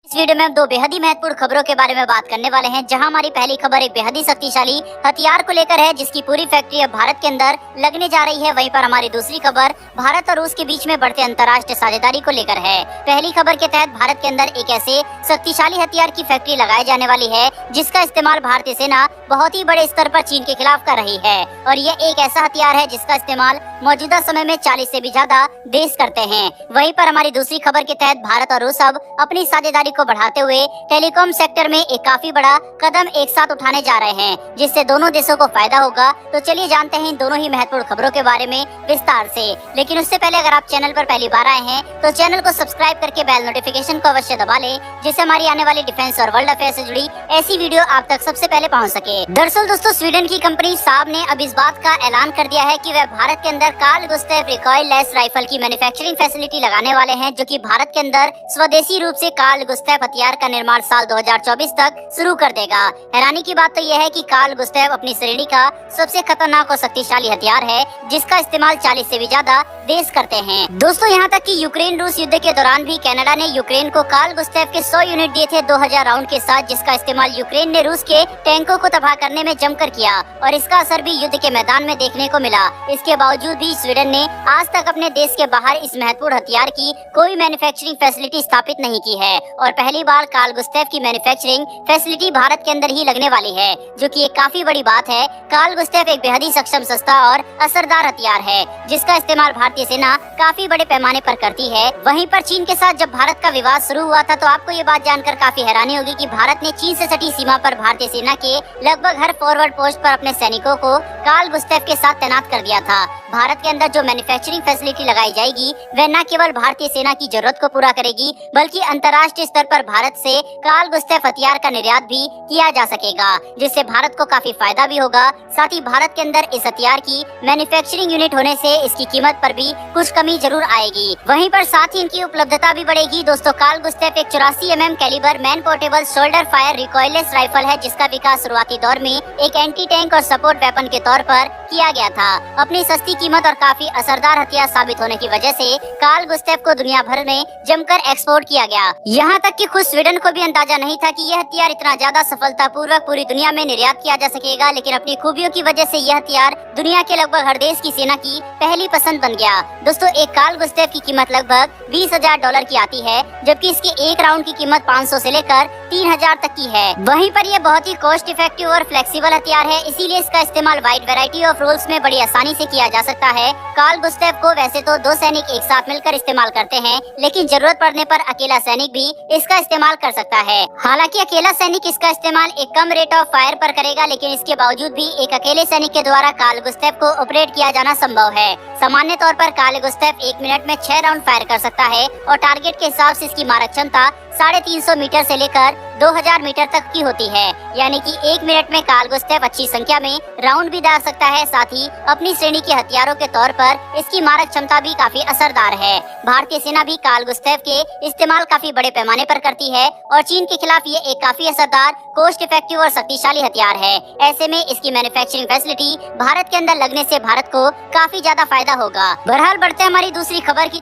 इस वीडियो में हम दो बेहद ही महत्वपूर्ण खबरों के बारे में बात करने वाले हैं। जहां हमारी पहली खबर एक बेहद ही शक्तिशाली हथियार को लेकर है, जिसकी पूरी फैक्ट्री अब भारत के अंदर लगने जा रही है। वहीं पर हमारी दूसरी खबर भारत और रूस के बीच में बढ़ते अंतर्राष्ट्रीय साझेदारी को लेकर है। पहली खबर के तहत भारत के अंदर एक ऐसे शक्तिशाली हथियार की फैक्ट्री लगाई जाने वाली है, जिसका इस्तेमाल भारतीय सेना बहुत ही बड़े स्तर पर चीन के खिलाफ कर रही है। और यह एक ऐसा हथियार है जिसका इस्तेमाल मौजूदा समय में 40 से भी ज्यादा देश करते हैं। वहीं पर हमारी दूसरी खबर के तहत भारत और रूस अब अपनी साझेदारी को बढ़ाते हुए टेलीकॉम सेक्टर में एक काफी बड़ा कदम एक साथ उठाने जा रहे हैं, जिससे दोनों देशों को फायदा होगा। तो चलिए जानते हैं इन दोनों ही महत्वपूर्ण खबरों के बारे में विस्तार से। लेकिन उससे पहले अगर आप चैनल पर पहली बार आए हैं तो चैनल को सब्सक्राइब करके बेल नोटिफिकेशन को अवश्य दबा लें, जिससे हमारी आने वाली डिफेंस और वर्ल्ड अफेयर से जुड़ी ऐसी वीडियो आप तक सबसे पहले पहुंच सके। दरअसल दोस्तों, स्वीडन की कंपनी साब ने अब इस बात का ऐलान कर दिया है कि वह भारत के अंदर Carl Gustav recoilless rifle की मैन्युफैक्चरिंग फैसिलिटी लगाने वाले हैं, जो कि भारत के अंदर स्वदेशी रूप से कार्ल गुस्ताव हथियार का निर्माण साल 2024 तक शुरू कर देगा। हैरानी की बात तो यह है कि कार्ल गुस्ताव अपनी श्रेणी का सबसे खतरनाक और शक्तिशाली हथियार है, जिसका इस्तेमाल 40 से भी ज्यादा देश करते हैं। दोस्तों, यहाँ तक कि यूक्रेन रूस युद्ध के दौरान भी कनाडा ने यूक्रेन को कार्ल गुस्ताव के 100 यूनिट दिए थे 2000 राउंड के साथ, जिसका इस्तेमाल यूक्रेन ने रूस के टैंकों को तबाह करने में जमकर किया और इसका असर भी युद्ध के मैदान में देखने को मिला। इसके बावजूद भी स्वीडन ने आज तक अपने देश के बाहर इस महत्वपूर्ण हथियार की कोई मैन्युफैक्चरिंग फैसिलिटी स्थापित नहीं की है और पहली बार कार्ल गुस्ताव की मैन्युफैक्चरिंग फैसिलिटी भारत के अंदर ही लगने वाली है, जो कि एक काफी बड़ी बात है। कार्ल गुस्ताव एक बेहद ही सक्षम, सस्ता और असरदार हथियार है, जिसका इस्तेमाल भारतीय सेना काफी बड़े पैमाने पर करती है। वहीं पर चीन के साथ जब भारत का विवाद शुरू हुआ था, तो आपको ये बात जानकर काफी हैरानी होगी कि भारत ने चीन से सटी सीमा पर भारतीय सेना के लगभग हर फॉरवर्ड पोस्ट पर अपने सैनिकों को कार्ल गुस्ताव के साथ तैनात कर दिया था। भारत के अंदर जो मैन्युफैक्चरिंग फैसिलिटी लगाई जाएगी, वह न केवल भारतीय सेना की जरूरत को पूरा करेगी, बल्कि अंतर्राष्ट्रीय स्तर पर भारत से कार्ल गुस्ताव हथियार का निर्यात भी किया जा सकेगा, जिससे भारत को काफी फायदा भी होगा। साथ ही भारत के अंदर इस हथियार की मैन्युफैक्चरिंग यूनिट होने से इसकी कीमत पर भी कुछ कमी जरूर आएगी। वहीं पर साथ ही इनकी उपलब्धता भी बढ़ेगी। दोस्तों, कार्ल गुस्ताव एक 84 mm calibre man portable shoulder fire recoilless rifle है, जिसका विकास शुरुआती दौर में एक एंटी टैंक और सपोर्ट वेपन के तौर पर किया गया था। अपनी सस्ती कीमत और काफी असरदार हथियार साबित होने की वजह से कार्ल गुस्ताव को दुनिया भर में जमकर एक्सपोर्ट किया गया। यहाँ तक कि खुद स्वीडन को भी अंदाजा नहीं था कि यह हथियार इतना ज्यादा सफलतापूर्वक पूरी दुनिया में निर्यात किया जा सकेगा, लेकिन अपनी खूबियों की वजह से यह हथियार दुनिया के लगभग हर देश की सेना की पहली पसंद बन गया। दोस्तों, एक कार्ल गुस्ताव की कीमत लगभग $20,000 की आती है, जबकि इसके एक राउंड की कीमत 500 से लेकर 3000 तक की है। वहीं पर यह बहुत ही कॉस्ट इफेक्टिव और फ्लेक्सिबल हथियार है, इसीलिए इसका इस्तेमाल वाइड वैरायटी ऑफ रोल्स में बड़ी आसानी से किया जा सकता है। कार्ल गुस्ताव को वैसे तो दो सैनिक एक साथ मिलकर इस्तेमाल करते हैं, लेकिन जरूरत पड़ने पर अकेला सैनिक भी इसका इस्तेमाल कर सकता है। हालांकि अकेला सैनिक इसका इस्तेमाल एक कम रेट ऑफ फायर पर करेगा, लेकिन इसके बावजूद भी एक अकेले सैनिक के द्वारा कार्ल गुस्ताव को ऑपरेट किया जाना संभव है। सामान्य तौर पर कार्ल गुस्ताव 1 मिनट में 6 राउंड फायर कर सकता है और टारगेट के हिसाब से इसकी मारक क्षमता 350 मीटर से लेकर 2000 मीटर तक की होती है, यानी कि 1 मिनट में कार्ल गुस्ताव अच्छी संख्या में राउंड भी दाग सकता है। साथ ही अपनी श्रेणी के हथियारों के तौर पर इसकी मारक क्षमता भी काफी असरदार है। भारतीय सेना भी कार्ल गुस्ताव के इस्तेमाल काफी बड़े पैमाने पर करती है और चीन के खिलाफ ये एक काफी असरदार, कॉस्ट इफेक्टिव और शक्तिशाली हथियार है। ऐसे में इसकी मैन्युफैक्चरिंग फैसिलिटी भारत के अंदर लगने से भारत को काफी ज्यादा फायदा होगा। बहरहाल बढ़ते हमारी दूसरी खबर की